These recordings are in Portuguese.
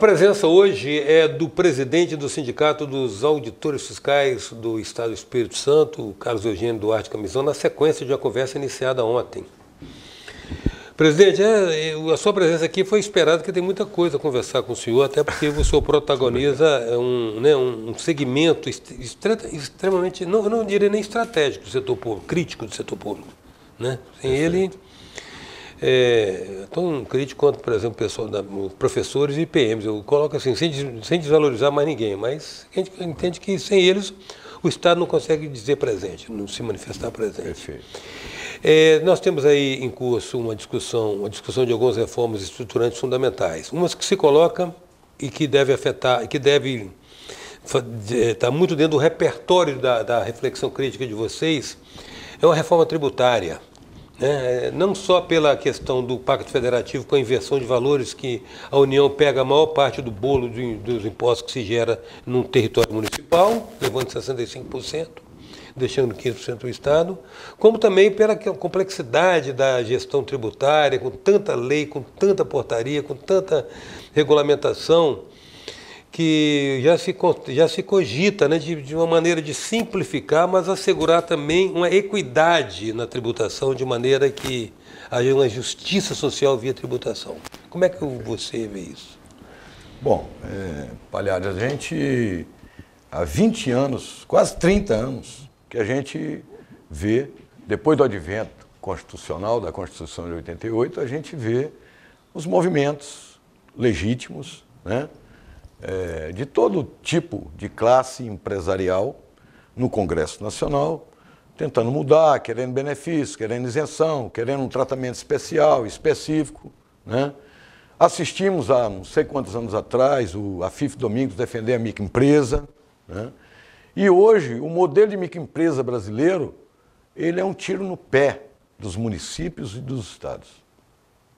presença hoje é do presidente do Sindicato dos Auditores Fiscais do Estado do Espírito Santo, o Carlos Eugênio Duarte Camisão, na sequência de uma conversa iniciada ontem. Presidente, a sua presença aqui foi esperada, porque tem muita coisa a conversar com o senhor, até porque o senhor protagoniza um segmento extremamente, não diria nem estratégico do setor público, crítico do setor público. Né? Sem ele, tão crítico quanto, por exemplo, o pessoal professores e PMs. Eu coloco assim, sem desvalorizar mais ninguém, mas a gente entende que sem eles o Estado não consegue dizer presente, não se manifestar presente. Perfeito. Nós temos aí em curso uma discussão de algumas reformas estruturantes fundamentais. Umas que se colocam e que deve afetar, que deve estar muito dentro do repertório da reflexão crítica de vocês, é uma reforma tributária. Não só pela questão do Pacto Federativo com a inversão de valores, que a União pega a maior parte do bolo dos impostos que se gera no território municipal, levando 65%, deixando 15% do Estado, como também pela complexidade da gestão tributária, com tanta lei, com tanta portaria, com tanta regulamentação, que já se cogita, né, de uma maneira de simplificar, mas assegurar também uma equidade na tributação, de maneira que haja uma justiça social via tributação. Como é que você vê isso? Bom, Palhares, a gente, há 20 anos, quase 30 anos, que a gente vê, depois do advento constitucional, da Constituição de 88, a gente vê os movimentos legítimos, né, de todo tipo de classe empresarial no Congresso Nacional, tentando mudar, querendo benefícios, querendo isenção, querendo um tratamento especial, específico, né? Assistimos há não sei quantos anos atrás a FIF Domingos defender a microempresa, né? E hoje o modelo de microempresa brasileiro, ele é um tiro no pé dos municípios e dos estados.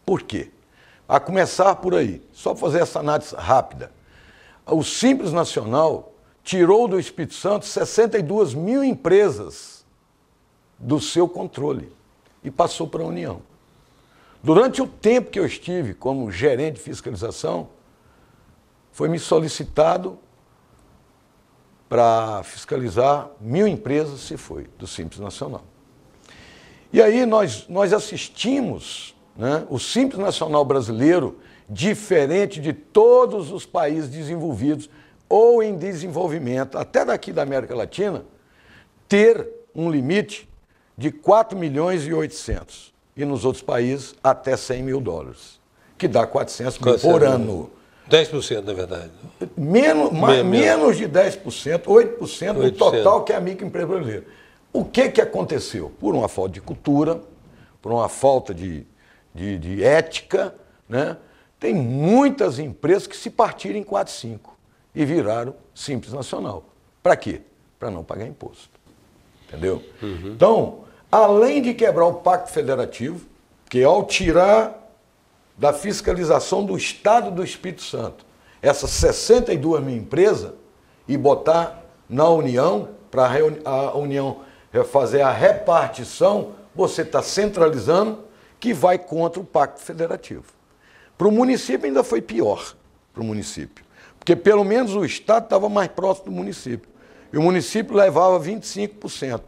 Por quê? A começar por aí, só fazer essa análise rápida. O Simples Nacional tirou do Espírito Santo 62 mil empresas do seu controle e passou para a União. Durante o tempo que eu estive como gerente de fiscalização, foi-me solicitado para fiscalizar 1000 empresas, se foi, do Simples Nacional. E aí nós assistimos, né, o Simples Nacional brasileiro, diferente de todos os países desenvolvidos ou em desenvolvimento, até daqui da América Latina, ter um limite de 4 milhões e 800 e nos outros países até 100 mil dólares, que dá 400 mil por ano. 10%, na verdade. Menos de 10%, 8% do total que é a microempresa brasileira. O que aconteceu? Por uma falta de cultura, por uma falta de ética, né? Tem muitas empresas que se partiram em 4, 5 e viraram Simples Nacional. Para quê? Para não pagar imposto. Entendeu? Uhum. Então, além de quebrar o Pacto Federativo, que ao tirar da fiscalização do Estado do Espírito Santo essas 62 mil empresas e botar na União, para a União fazer a repartição, você está centralizando, que vai contra o Pacto Federativo. Para o município ainda foi pior, para o município, porque pelo menos o Estado estava mais próximo do município, e o município levava 25%.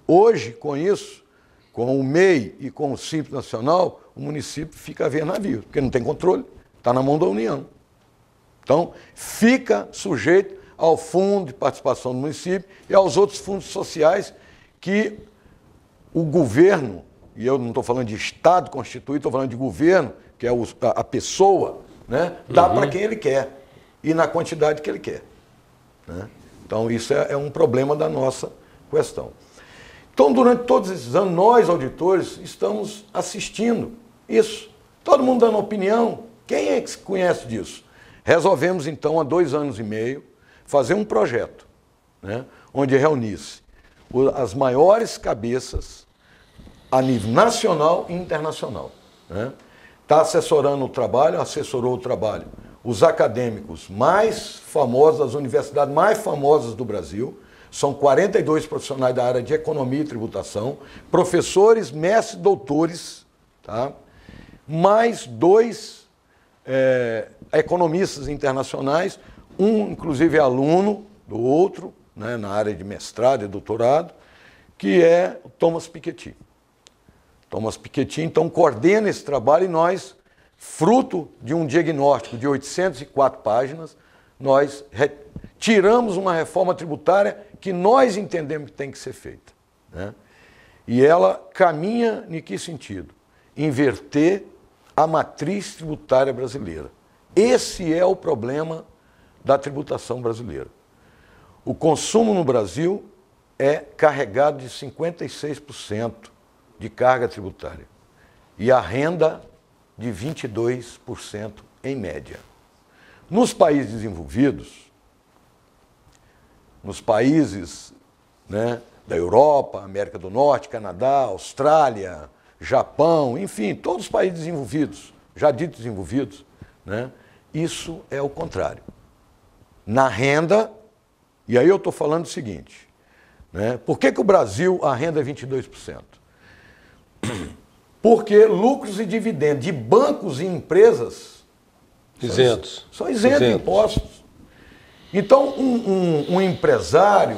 Hoje, com isso, com o MEI e com o Simples Nacional, o município fica a ver navio, porque não tem controle, está na mão da União. Então, fica sujeito ao Fundo de Participação do Município e aos outros fundos sociais que o governo, e eu não estou falando de Estado constituído, estou falando de governo, que é a pessoa, né, dá para quem ele quer e na quantidade que ele quer. Né? Então, isso é um problema da nossa questão. Então, durante todos esses anos, nós, auditores, estamos assistindo isso. Todo mundo dando opinião. Quem é que se conhece disso? Resolvemos, então, há 2 anos e meio, fazer um projeto, né, onde reunisse as maiores cabeças a nível nacional e internacional. Está assessorando o trabalho, assessorou o trabalho, os acadêmicos mais famosos, as universidades mais famosas do Brasil. São 42 profissionais da área de economia e tributação, professores, mestres, doutores, tá? Mais 2 economistas internacionais, um inclusive é aluno do outro, né, na área de mestrado e doutorado, que é o Thomas Piketty. Thomas Piketty, então, coordena esse trabalho e nós, fruto de um diagnóstico de 804 páginas, nós tiramos uma reforma tributária que nós entendemos que tem que ser feita, né? E ela caminha em que sentido? Inverter a matriz tributária brasileira. Esse é o problema da tributação brasileira. O consumo no Brasil é carregado de 56% de carga tributária e a renda de 22% em média. Nos países desenvolvidos, nos países, né, da Europa, América do Norte, Canadá, Austrália, Japão, enfim, todos os países desenvolvidos, já ditos desenvolvidos, né, isso é o contrário. Na renda, e aí eu estou falando o seguinte, né, por que o Brasil a renda é 22%? Porque lucros e dividendos de bancos e empresas são isentos de impostos. Então, um empresário,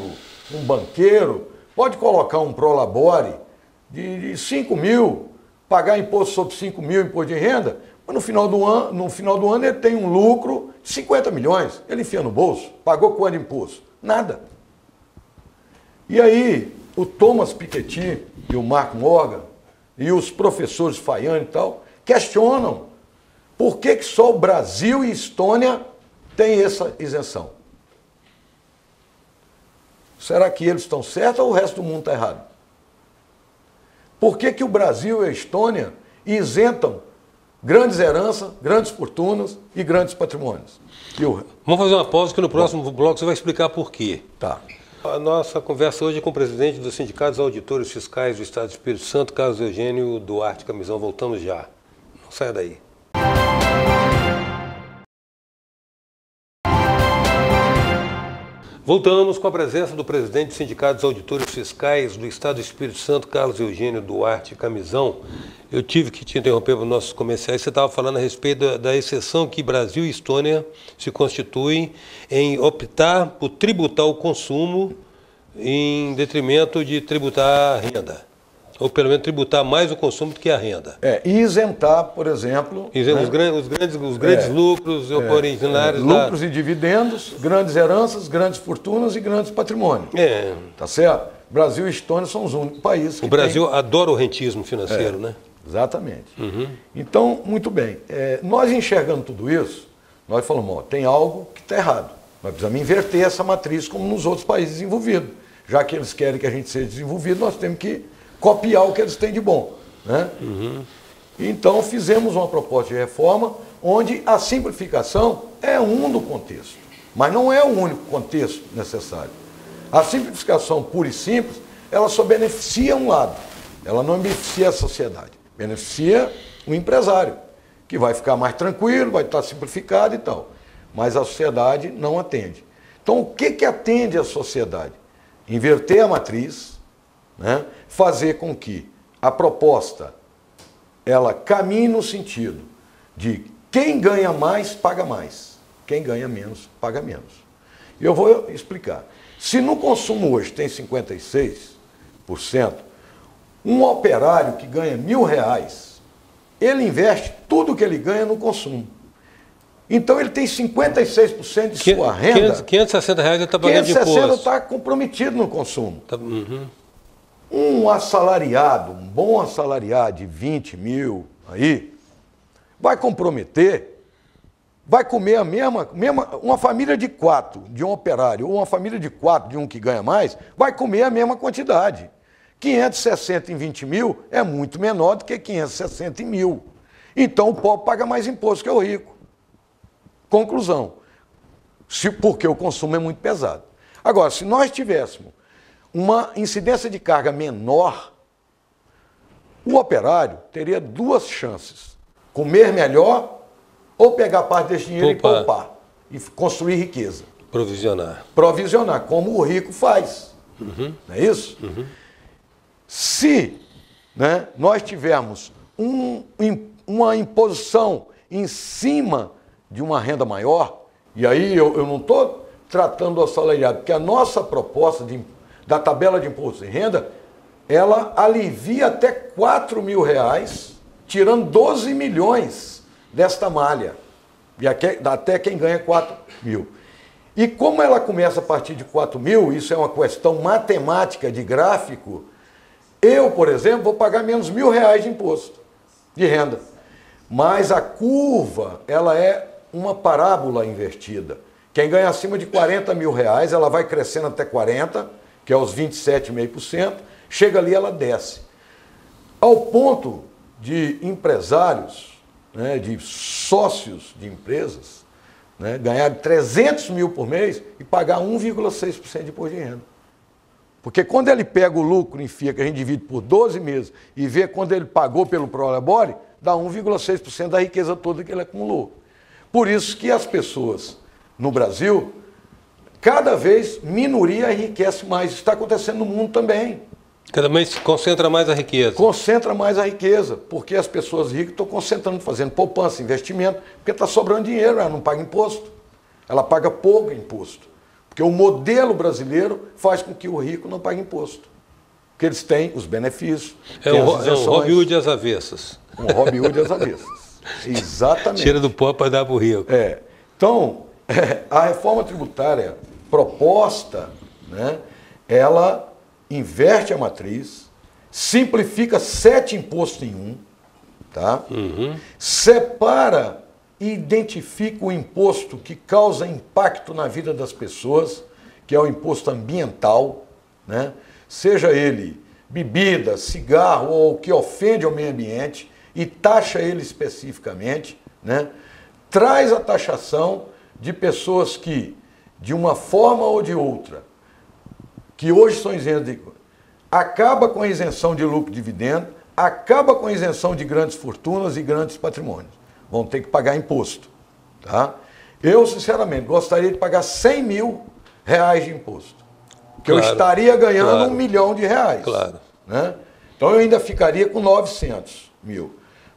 um banqueiro, pode colocar um prolabore de 5 mil, pagar imposto sobre 5 mil, imposto de renda, mas no final do ano ele tem um lucro de 50 milhões. Ele enfia no bolso. Pagou quanto de imposto? Nada. E aí, o Thomas Piketty e o Mark Morgan e os professores Fayani e tal questionam por que só o Brasil e Estônia têm essa isenção. Será que eles estão certos ou o resto do mundo está errado? Por que o Brasil e a Estônia isentam grandes heranças, grandes fortunas e grandes patrimônios? Vamos fazer uma pausa que no próximo bloco você vai explicar por quê. Tá. A nossa conversa hoje é com o presidente dos Sindicatos Auditores Fiscais do Estado do Espírito Santo, Carlos Eugênio Duarte Camizão. Voltamos já. Não saia daí. Voltamos com a presença do presidente dos Sindicatos Auditores Fiscais do Estado do Espírito Santo, Carlos Eugênio Duarte Camizão. Eu tive que te interromper para os nossos comerciais. Você estava falando a respeito da exceção que Brasil e Estônia se constituem em optar por tributar o consumo em detrimento de tributar a renda. Ou pelo menos tributar mais o consumo do que a renda. E isentar, por exemplo... Os grandes lucros originários... lucros e dividendos, grandes heranças, grandes fortunas e grandes patrimônios. Tá certo? Brasil e Estônia são os únicos países que o Brasil adora o rentismo financeiro, né? Exatamente. Então, muito bem. Nós enxergando tudo isso, nós falamos, tem algo que está errado. Nós precisamos inverter essa matriz como nos outros países desenvolvidos. Já que eles querem que a gente seja desenvolvido, nós temos que copiar o que eles têm de bom, né? Então fizemos uma proposta de reforma onde a simplificação é um do contexto, mas não é o único contexto necessário. A simplificação pura e simples, ela só beneficia um lado, ela não beneficia a sociedade, beneficia o empresário, que vai ficar mais tranquilo, vai estar simplificado e tal, mas a sociedade não atende. Então o que atende a sociedade? Inverter a matriz, né? Fazer com que a proposta ela caminhe no sentido de quem ganha mais, paga mais. Quem ganha menos, paga menos. E eu vou explicar. Se no consumo hoje tem 56%, um operário que ganha R$1.000, ele investe tudo que ele ganha no consumo. Então ele tem 56% de sua renda. R$560 ele está pagando de imposto. 560 está comprometido no consumo. Um assalariado, um bom assalariado de 20 mil aí, vai comprometer, vai comer a mesma, uma família de 4 de um operário, ou uma família de 4 de um que ganha mais, vai comer a mesma quantidade. 560 em 20 mil é muito menor do que 560 em 1.000. Então o pobre paga mais imposto que o rico. Conclusão, porque o consumo é muito pesado. Agora, se nós tivéssemos uma incidência de carga menor, o operário teria duas chances: comer melhor ou pegar parte desse dinheiro e poupar e construir riqueza. Provisionar, como o rico faz. Não é isso? Se, né, nós tivermos uma imposição em cima de uma renda maior, e aí eu não estou tratando do assalariado, porque a nossa proposta da tabela de imposto de renda, ela alivia até R$4.000, tirando 12 milhões desta malha, e até quem ganha 4 mil. E como ela começa a partir de 4 mil, isso é uma questão matemática de gráfico, eu, por exemplo, vou pagar menos R$1.000 de imposto de renda. Mas a curva, ela é uma parábola invertida. Quem ganha acima de R$40.000, ela vai crescendo até 40, que é os 27,5%, chega ali, ela desce. Ao ponto de empresários, né, de sócios de empresas, né, ganhar 300 mil por mês e pagar 1,6% de imposto de renda. Porque quando ele pega o lucro em FIA, que a gente divide por 12 meses, e vê quando ele pagou pelo Prolabore, dá 1,6% da riqueza toda que ele acumulou. Por isso que as pessoas no Brasil, cada vez minoria enriquece mais. Isso está acontecendo no mundo também. Cada vez concentra mais a riqueza. Concentra mais a riqueza, porque as pessoas ricas estão concentrando, fazendo poupança, investimento, porque está sobrando dinheiro, ela não paga imposto. Ela paga pouco imposto. Porque o modelo brasileiro faz com que o rico não pague imposto. Porque eles têm os benefícios. É um Robin Hood às avessas. Um Robin Hood às avessas. Exatamente. Tira do pó para dar para o rico. Então, a reforma tributária proposta, né, ela inverte a matriz, simplifica 7 impostos em um, tá? Separa e identifica o imposto que causa impacto na vida das pessoas, que é o imposto ambiental, né? Seja ele bebida, cigarro ou que ofende ao meio ambiente, e taxa ele especificamente, né? Traz a taxação de pessoas que, de uma forma ou de outra, que hoje são isentas de... acaba com a isenção de lucro e dividendo, acaba com a isenção de grandes fortunas e grandes patrimônios. Vão ter que pagar imposto. Tá? Eu, sinceramente, gostaria de pagar R$100 mil de imposto. Que eu estaria ganhando R$1 milhão. Claro. Né? Então eu ainda ficaria com 900 mil.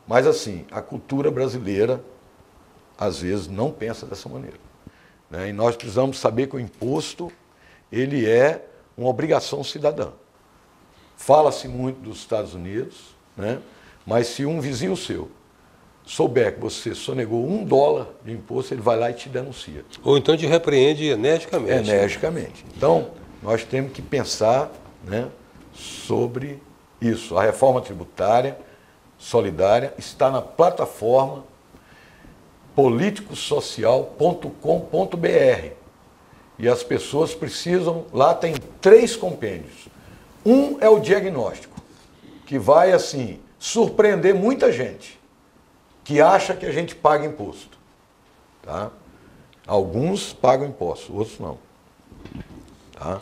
Mas assim, a cultura brasileira, às vezes, não pensa dessa maneira. Né? E nós precisamos saber que o imposto, ele é uma obrigação cidadã. Fala-se muito dos Estados Unidos, né? Mas se um vizinho seu souber que você sonegou $1 de imposto, ele vai lá e te denuncia. Ou então te repreende energicamente. Energicamente. Então, nós temos que pensar, né, sobre isso. A reforma tributária solidária está na plataforma politicosocial.com.br. E as pessoas precisam, lá tem 3 compêndios. Um é o diagnóstico, que vai, assim, surpreender muita gente, que acha que a gente paga imposto. Tá? Alguns pagam imposto, outros não. Tá?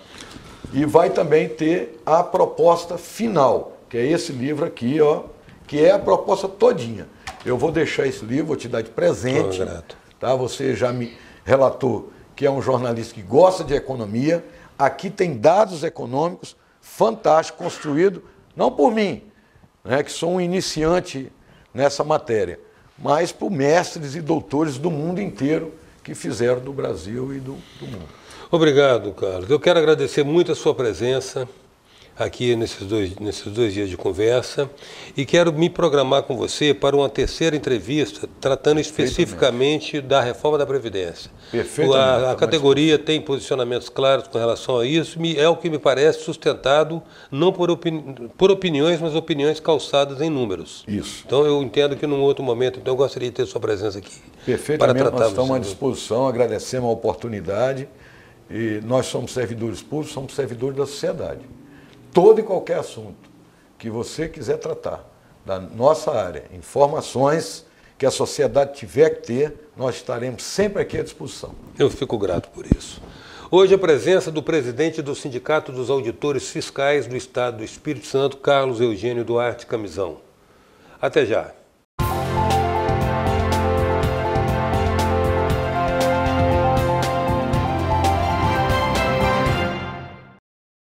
E vai também ter a proposta final, que é esse livro aqui, ó, que é a proposta todinha. Eu vou deixar esse livro, vou te dar de presente. Tá? Você já me relatou que é um jornalista que gosta de economia. Aqui tem dados econômicos fantásticos, construídos, não por mim, né, que sou um iniciante nessa matéria, mas por mestres e doutores do mundo inteiro que fizeram do Brasil e do mundo. Obrigado, Carlos. Eu quero agradecer muito a sua presença aqui nesses dois dias de conversa e quero me programar com você para uma terceira entrevista tratando especificamente da reforma da Previdência. Perfeitamente. A categoria tem posicionamentos claros com relação a isso e é o que me parece sustentado não por opiniões, mas opiniões calçadas em números. Isso. Então eu entendo que num outro momento, então eu gostaria de ter sua presença aqui. Perfeitamente, nós estamos à disposição, agradecemos a oportunidade e nós somos servidores públicos, somos servidores da sociedade. Todo e qualquer assunto que você quiser tratar da nossa área, informações que a sociedade tiver que ter, nós estaremos sempre aqui à disposição. Eu fico grato por isso. Hoje a presença do presidente do Sindicato dos Auditores Fiscais do Estado do Espírito Santo, Carlos Eugênio Duarte Camizão. Até já.